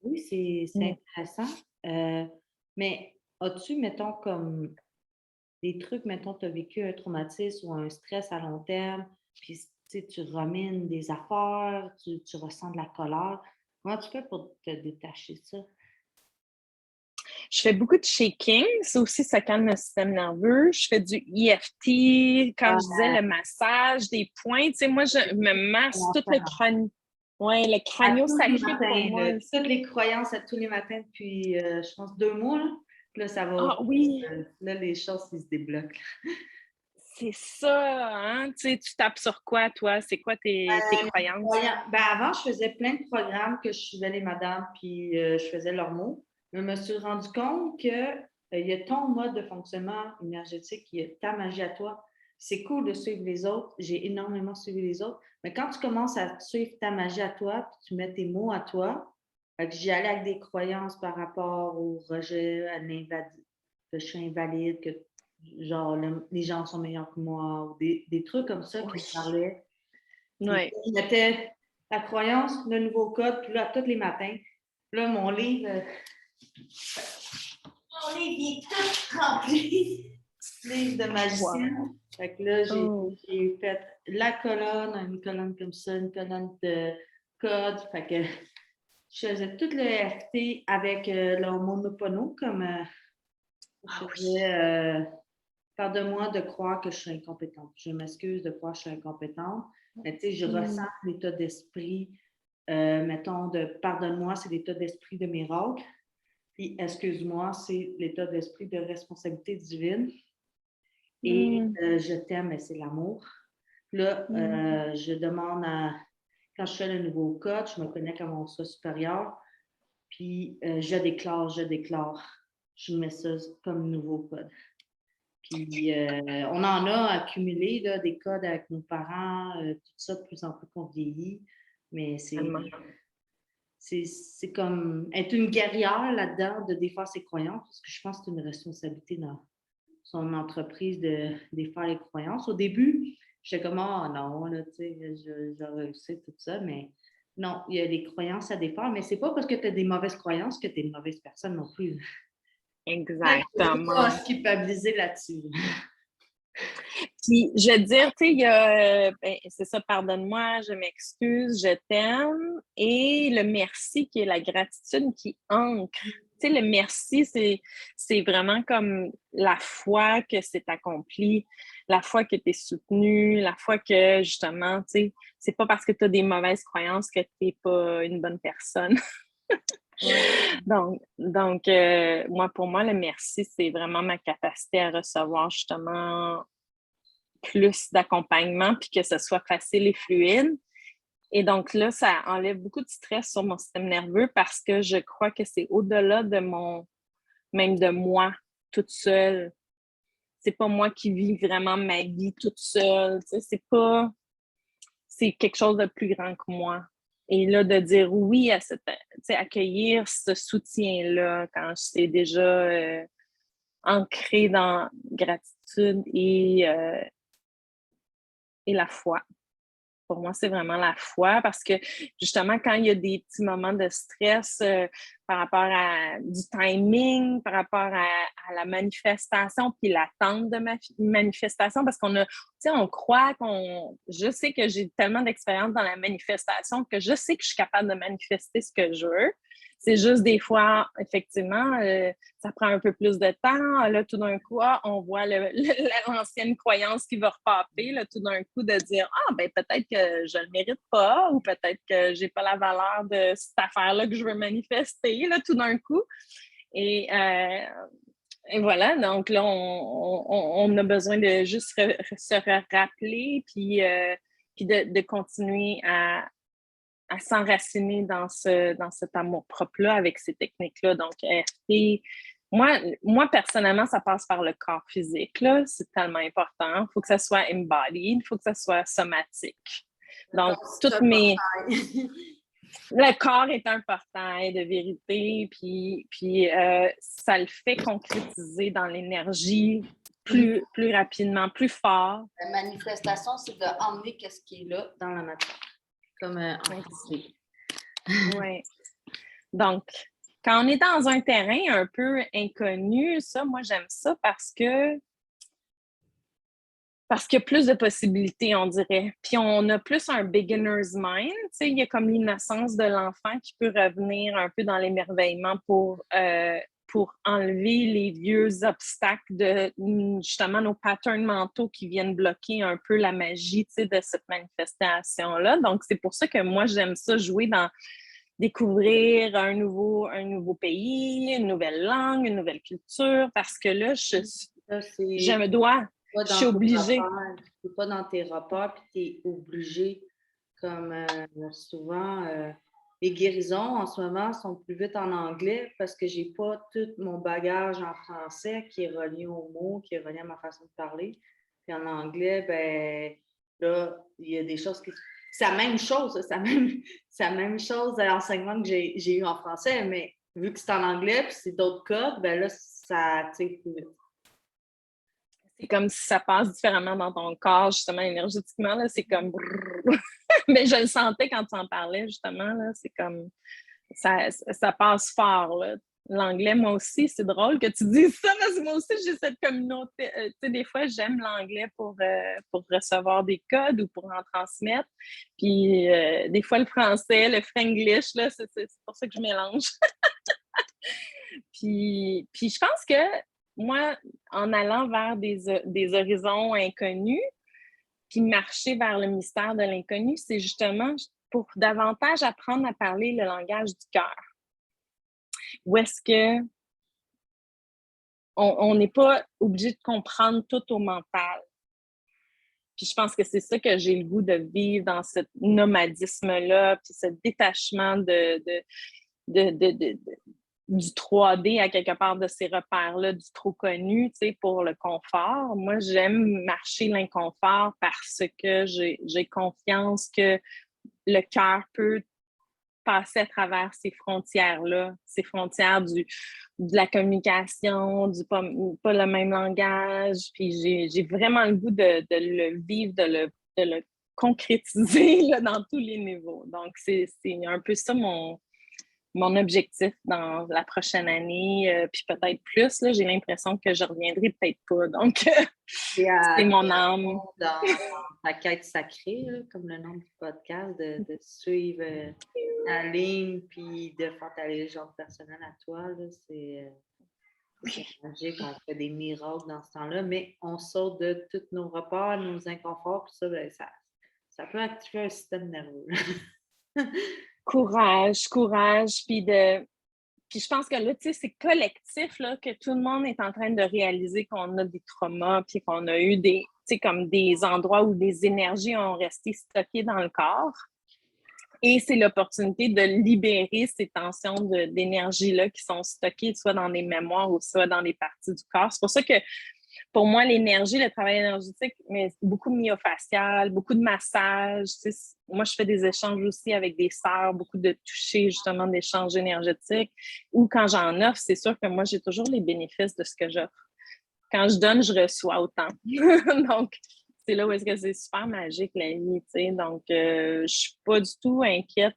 Oui, c'est intéressant. Mais as-tu, mettons, comme des trucs, mettons, tu as vécu un traumatisme ou un stress à long terme, puis tu sais, tu rumines des affaires, tu ressens de la colère. Comment tu fais pour te détacher de ça? Je fais beaucoup de shaking, ça aussi, ça calme le système nerveux. Je fais du EFT, comme je disais, le massage des poings. Tu sais, moi, je me masse tout le crâne. Ouais, le À tous les crânio-sacré pour matins, moi. là. Toutes les croyances à tous les matins depuis, je pense, 2 mois. Là, puis là ça va. Ah oui, Là, les choses, ils se débloquent. c'est ça, hein? Tu sais, tu tapes sur quoi, toi? C'est quoi tes croyances? Ben, avant, je faisais plein de programmes que je suivais les madames, puis je faisais leurs mots. Mais je me suis rendu compte que il y a ton mode de fonctionnement énergétique, il y a ta magie à toi. C'est cool de suivre les autres. J'ai énormément suivi les autres. Mais quand tu commences à suivre ta magie à toi, puis tu mets tes mots à toi, fait que j'y allais avec des croyances par rapport au rejet, à l'invalide, que je suis invalide, que genre les gens sont meilleurs que moi, ou des trucs comme ça qui Oui. me parlaient. Puis Ouais. je mettais la croyance, le nouveau code, puis là, tous les matins. Là, mon livre est tout rempli. Livre de magicienne. Wow. Fait que là, Oh. j'ai fait la colonne, une colonne comme ça, une colonne de code. Fait que je faisais tout le RT avec le Ho'oponopono, comme je Ah oui. faisais pardonne-moi de croire que je suis incompétente. Je m'excuse de croire que je suis incompétente. Mais tu sais, je ressens l'état d'esprit, mettons, de pardonne-moi, c'est l'état d'esprit de miracle. Puis excuse-moi, c'est l'état d'esprit de responsabilité divine. Et Mm. je t'aime, mais c'est l'amour. Là, Mm. je demande à. Quand je fais le nouveau code, je me connecte à mon soi supérieur. Puis je déclare. Je mets ça comme nouveau code. Puis on en a accumulé là, des codes avec nos parents, tout ça, de plus en plus qu'on vieillit. Mais Tellement. c'est comme être une guerrière là-dedans, de défaire ses croyances, parce que je pense que c'est une responsabilité dans son entreprise de défaire les croyances. Au début, j'étais comme, oh non, là, tu sais, je réussis tout ça, mais non, il y a des croyances à défaire, mais c'est pas parce que tu as des mauvaises croyances que tu es une mauvaise personne non plus. Il ne faut pas Exactement. se culpabiliser là-dessus. Puis, je veux dire, tu sais, il y a, ben, c'est ça, pardonne-moi, je m'excuse, je t'aime, et le merci qui est la gratitude qui ancre. Tu sais, le merci, c'est vraiment comme la foi que c'est accompli, la foi que tu es soutenu, la foi que, justement, tu sais, c'est pas parce que tu as des mauvaises croyances que tu n'es pas une bonne personne. Ouais. Donc, moi, pour moi, le merci, c'est vraiment ma capacité à recevoir, justement, plus d'accompagnement, puis que ce soit facile et fluide. Et donc là, ça enlève beaucoup de stress sur mon système nerveux parce que je crois que c'est au-delà de même de moi, toute seule. C'est pas moi qui vis vraiment ma vie toute seule. C'est quelque chose de plus grand que moi. Et là, de dire oui à accueillir ce soutien-là quand c'est déjà ancré dans gratitude et la foi. Pour moi, c'est vraiment la foi parce que justement, quand il y a des petits moments de stress par rapport à du timing, par rapport à la manifestation, puis l'attente de ma manifestation, parce qu'on a, tu sais, on croit je sais que j'ai tellement d'expérience dans la manifestation que je sais que je suis capable de manifester ce que je veux. C'est juste des fois, effectivement, ça prend un peu plus de temps. Là, tout d'un coup, on voit l'ancienne croyance qui va repapper. Là, tout d'un coup, de dire ben peut-être que je ne le mérite pas ou peut-être que je n'ai pas la valeur de cette affaire-là que je veux manifester, là, tout d'un coup. Et, euh, et voilà, donc là, on a besoin de juste se rappeler puis de continuer à s'enraciner dans cet amour-propre-là avec ces techniques-là. Donc, RT, moi, personnellement, ça passe par le corps physique. Là. C'est tellement important. Il faut que ça soit embodied, il faut que ça soit somatique. Donc, le corps est un portail de vérité, puis ça le fait concrétiser dans l'énergie plus rapidement, plus fort. La manifestation, c'est d'emmener ce qui est là dans la matière, comme en physique. Oui. Donc, quand on est dans un terrain un peu inconnu, ça, moi, j'aime ça parce qu'il y a plus de possibilités, on dirait. Puis on a plus un beginner's mind, tu sais, il y a comme l'innocence de l'enfant qui peut revenir un peu dans l'émerveillement pour enlever les vieux obstacles de justement nos patterns mentaux qui viennent bloquer un peu la magie, tu sais, de cette manifestation-là. Donc, c'est pour ça que moi, j'aime ça jouer dans découvrir un nouveau pays, une nouvelle langue, une nouvelle culture, parce que là, je me dois, pas je suis dans tes obligée. repères. Tu pas dans tes repères, puis tu es obligé, comme souvent, les guérisons en ce moment sont plus vite en anglais parce que j'ai pas tout mon bagage en français qui est relié aux mots, qui est relié à ma façon de parler. Puis en anglais, ben là, il y a des choses qui. C'est la même chose, c'est la même chose à l'enseignement que j'ai eu en français, mais vu que c'est en anglais puis c'est d'autres codes, ben là, ça tire plus vite. C'est comme si ça passe différemment dans ton corps, justement, énergétiquement. Là, c'est comme. Mais je le sentais quand tu en parlais, justement. Là, c'est comme. Ça passe fort. Là. L'anglais, moi aussi, c'est drôle que tu dises ça, parce que moi aussi, j'ai cette communauté. Tu sais, des fois, j'aime l'anglais pour recevoir des codes ou pour en transmettre. Puis, des fois, le français, le franglish, là, c'est pour ça que je mélange. Puis je pense que moi, en allant vers des horizons inconnus, puis marcher vers le mystère de l'inconnu, c'est justement pour davantage apprendre à parler le langage du cœur. Où est-ce que on n'est pas obligé de comprendre tout au mental. Puis je pense que c'est ça que j'ai le goût de vivre dans ce nomadisme-là, puis ce détachement du 3D à quelque part de ces repères-là, du trop connu, tu sais, pour le confort. Moi, j'aime marcher l'inconfort parce que j'ai confiance que le cœur peut passer à travers ces frontières-là, ces frontières de la communication, du pas le même langage. Puis j'ai vraiment le goût de le vivre, de le concrétiser là, dans tous les niveaux. Donc, c'est un peu ça mon objectif dans la prochaine année, puis peut-être plus. Là, j'ai l'impression que je reviendrai peut-être pas. Donc, c'est mon âme. Dans ta quête sacrée, là, comme le nom du podcast, de suivre la ligne puis de faire ta légende personnelle à toi. C'est magique, on fait des miracles dans ce temps-là, mais on saute de tous nos repères, nos inconforts, puis ça, ben, ça peut activer un système nerveux. Courage, puis je pense que là, tu sais, c'est collectif, là, que tout le monde est en train de réaliser qu'on a des traumas, puis qu'on a eu tu sais, comme des endroits où des énergies ont resté stockées dans le corps. Et c'est l'opportunité de libérer ces tensions d'énergie-là qui sont stockées soit dans des mémoires ou soit dans des parties du corps. C'est pour ça que pour moi, l'énergie, le travail énergétique, mais beaucoup de myofacial, beaucoup de massage. Tu sais, moi, je fais des échanges aussi avec des sœurs, beaucoup de toucher, justement, d'échanges énergétiques. Ou quand j'en offre, c'est sûr que moi, j'ai toujours les bénéfices de ce que j'offre. Quand je donne, je reçois autant. Donc, c'est là où est-ce que c'est super magique, la vie, tu sais. Donc, je suis pas du tout inquiète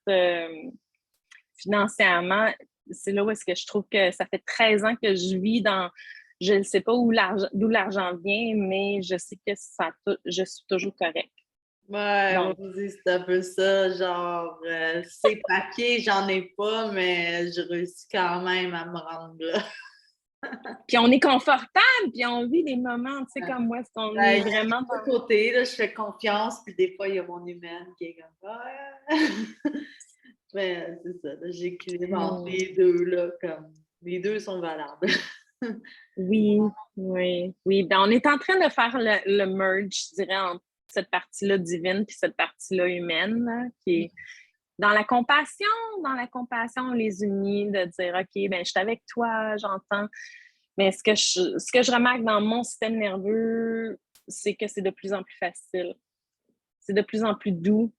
financièrement. C'est là où est-ce que je trouve que ça fait 13 ans que je vis dans... Je ne sais pas d'où l'argent vient, mais je sais que je suis toujours correcte. Ouais, moi aussi, c'est un peu ça. Genre, c'est papier, j'en ai pas, mais je réussis quand même à me rendre là. Puis on est confortable, puis on vit des moments, tu sais, comme moi, on est vraiment dans... côté, là, je fais confiance, puis des fois, il y a mon humaine qui est comme mais c'est ça, j'équilibre entre les deux, là, comme les deux sont valables. Oui. Ben, on est en train de faire le merge, je dirais, entre cette partie-là divine puis cette partie-là humaine, là, qui est dans la compassion, on les unit, de dire, OK, ben, je suis avec toi, j'entends. Mais ce que je remarque dans mon système nerveux, c'est que c'est de plus en plus facile. C'est de plus en plus doux.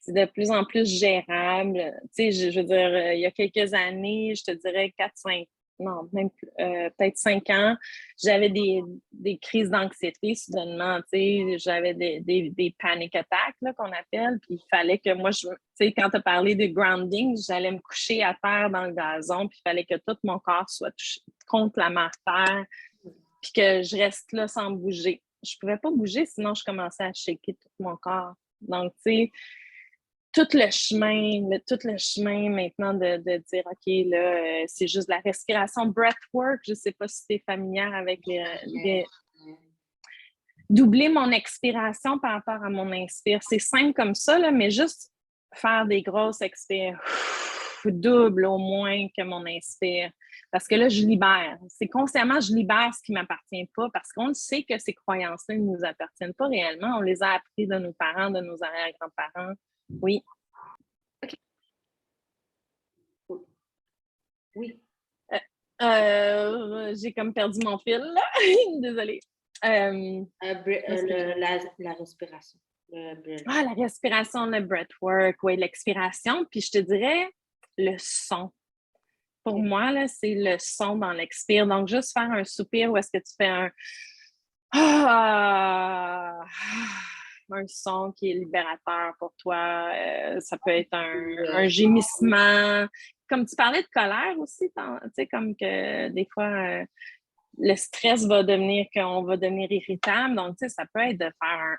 C'est de plus en plus gérable. Tu sais, je veux dire, il y a quelques années, je te dirais 4-5 non, même peut-être 5 ans, j'avais des crises d'anxiété soudainement, tu sais, j'avais des panic attacks, là, qu'on appelle, puis il fallait que moi, tu sais, quand tu as parlé de grounding, j'allais me coucher à terre dans le gazon, puis il fallait que tout mon corps soit touché contre la terre, puis que je reste là sans bouger. Je pouvais pas bouger, sinon je commençais à shaker tout mon corps. Donc, tu sais, tout le chemin maintenant de dire, OK, là, c'est juste la respiration breathwork. Je ne sais pas si tu es familière avec doubler mon expiration par rapport à mon inspire. C'est simple comme ça, là, mais juste faire des grosses expires. Double au moins que mon inspire. Parce que là, je libère. C'est consciemment, je libère ce qui ne m'appartient pas parce qu'on le sait que ces croyances-là ne nous appartiennent pas réellement. On les a appris de nos parents, de nos arrière-grands-parents. Oui. Oui. J'ai comme perdu mon fil, là. Désolée. La respiration. La respiration, le breathwork, oui, l'expiration. Puis je te dirais le son. Pour moi, là, c'est le son dans l'expire. Donc, juste faire un soupir où est-ce que tu fais un son qui est libérateur pour toi. Ça peut être un gémissement. Comme tu parlais de colère aussi, tu sais, comme que des fois, le stress va devenir qu'on va devenir irritable. Donc, tu sais, ça peut être de faire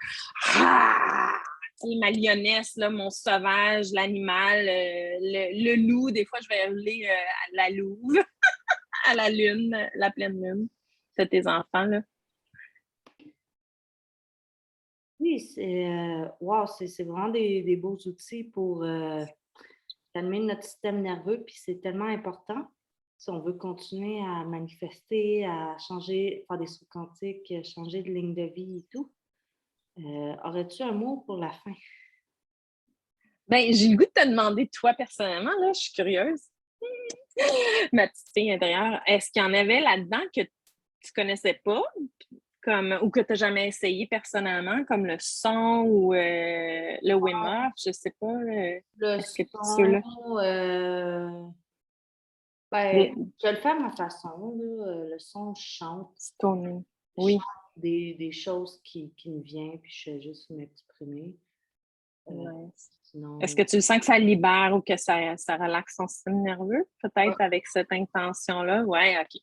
ma lionesse, là, mon sauvage, l'animal, le loup. Des fois, je vais hurler à la louve, à la lune, la pleine lune. C'est tes enfants, là. Oui, c'est vraiment des beaux outils pour calmer notre système nerveux, puis c'est tellement important si on veut continuer à manifester, à changer, faire des sauts quantiques, changer de ligne de vie et tout. Aurais-tu un mot pour la fin? Ben, j'ai le goût de te demander, toi, personnellement, là, je suis curieuse. Ma petite fille intérieure, est-ce qu'il y en avait là-dedans que tu connaissais pas, ou que tu n'as jamais essayé personnellement, comme le son ou le Wim Hof, je sais pas. Le Est-ce que son, ceux-là. je le fais à ma façon, là. Le son, je chante. Oui. Des choses qui me viennent, puis je fais juste m'exprimer. Ouais. Sinon, Est-ce que tu sens que ça libère ou que ça relaxe ton système nerveux, peut-être avec cette intention-là? Ouais, OK.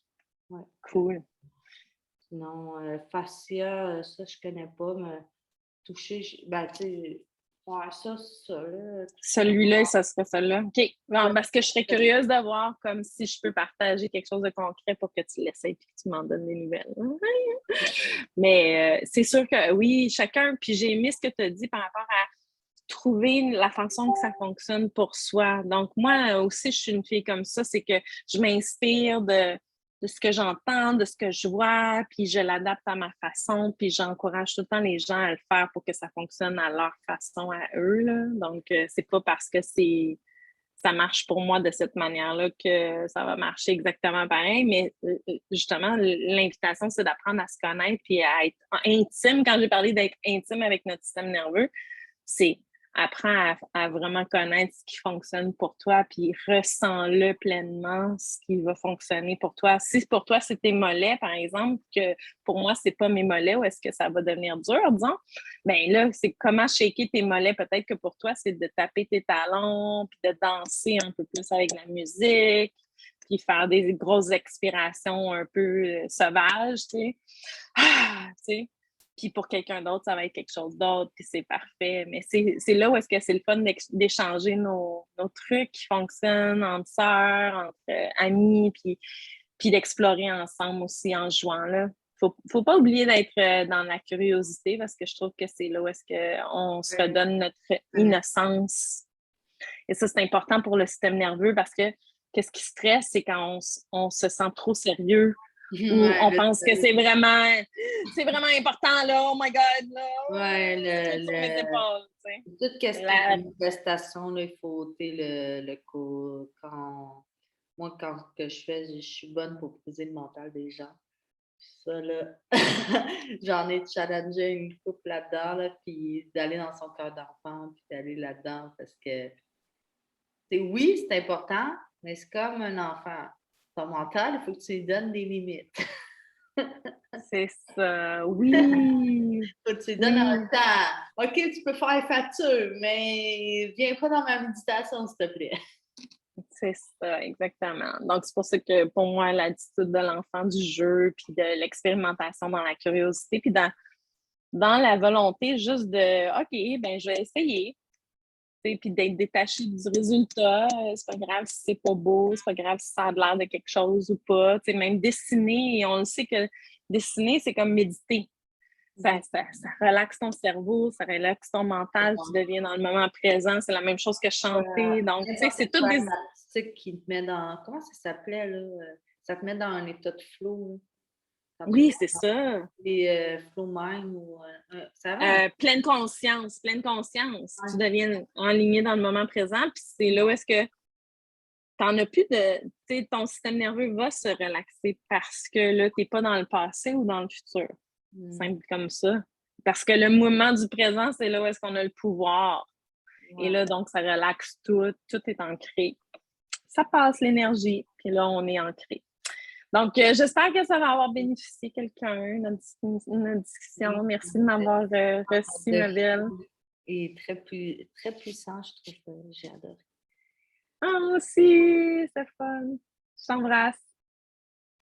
ouais. Cool. Sinon, fascia, ça, je connais pas, mais toucher, ben, tu sais, ouais, ça, là. Celui-là, ça serait celui-là. OK. Bon, parce que je serais curieuse de voir comme si je peux partager quelque chose de concret pour que tu l'essayes et que tu m'en donnes des nouvelles. Mais c'est sûr que oui, chacun. Puis j'ai aimé ce que tu as dit par rapport à trouver la façon que ça fonctionne pour soi. Donc, moi aussi, je suis une fille comme ça, c'est que je m'inspire de ce que j'entends, de ce que je vois, puis je l'adapte à ma façon, puis j'encourage tout le temps les gens à le faire pour que ça fonctionne à leur façon, à eux, là. Donc, c'est pas parce que ça marche pour moi de cette manière-là que ça va marcher exactement pareil, mais justement, l'invitation, c'est d'apprendre à se connaître puis à être intime. Quand j'ai parlé d'être intime avec notre système nerveux, c'est apprends à vraiment connaître ce qui fonctionne pour toi, puis ressens-le pleinement, ce qui va fonctionner pour toi. Si pour toi, c'est tes mollets, par exemple, que pour moi, c'est pas mes mollets, ou est-ce que ça va devenir dur, disons, bien là, c'est comment shaker tes mollets. Peut-être que pour toi, c'est de taper tes talons, puis de danser un peu plus avec la musique, puis faire des grosses expirations un peu sauvages, tu sais. Tu sais. Puis pour quelqu'un d'autre, ça va être quelque chose d'autre, puis c'est parfait. Mais c'est là où est-ce que c'est le fun d'échanger nos trucs qui fonctionnent entre sœurs, entre amis, puis d'explorer ensemble aussi en jouant là. Faut pas oublier d'être dans la curiosité parce que je trouve que c'est là où est-ce qu'on se redonne notre innocence. Et ça, c'est important pour le système nerveux parce que qu'est-ce qui stresse, c'est quand on se sent trop sérieux ou on pense que c'est vraiment important, là, oh my God, là, sur mes épaules, tu sais. Tout ce qui est manifestation, là, il faut ôter le coup. Moi, quand que je fais, je suis bonne pour briser le mental des gens. Ça, là, j'en ai challengé une couple là-dedans, là, puis d'aller dans son cœur d'enfant, puis d'aller là-dedans, parce que, oui, c'est important, mais c'est comme un enfant. Ton mental, il faut que tu lui donnes des limites. C'est ça, oui! Faut que tu lui donnes un Oui, temps. OK, tu peux faire facture, mais viens pas dans ma méditation, s'il te plaît. c'est ça, exactement. Donc, c'est pour ça que pour moi, l'attitude de l'enfant du jeu, puis de l'expérimentation dans la curiosité, puis dans la volonté juste de OK, ben je vais essayer. Puis d'être détaché du résultat, c'est pas grave si c'est pas beau, c'est pas grave si ça a l'air de quelque chose ou pas. T'sais, même dessiner, on le sait que dessiner, c'est comme méditer. Ça relaxe ton cerveau, ça relaxe ton mental, tu deviens dans le moment présent. C'est la même chose que chanter. Donc, tu sais, c'est toutes des. Artistique qui te met dans. Comment ça s'appelait, là? Ça te met dans un état de flow. Oui, c'est ça. Des flow mind ou. Ça va? Pleine conscience, pleine conscience. Ouais. Tu deviens enligné dans le moment présent, puis c'est là où est-ce que t'en as plus de. Tu sais, ton système nerveux va se relaxer parce que là, t'es pas dans le passé ou dans le futur. Simple comme ça. Parce que le moment du présent, c'est là où est-ce qu'on a le pouvoir. Et Ouais. là, donc, ça relaxe tout, tout est ancré. Ça passe l'énergie, puis là, on est ancré. Donc, j'espère que ça va avoir bénéficié quelqu'un, notre discussion. Merci de m'avoir reçu, ma belle. Et très puissant, je trouve. J'ai adoré. Ah, aussi, c'est fun. Je t'embrasse.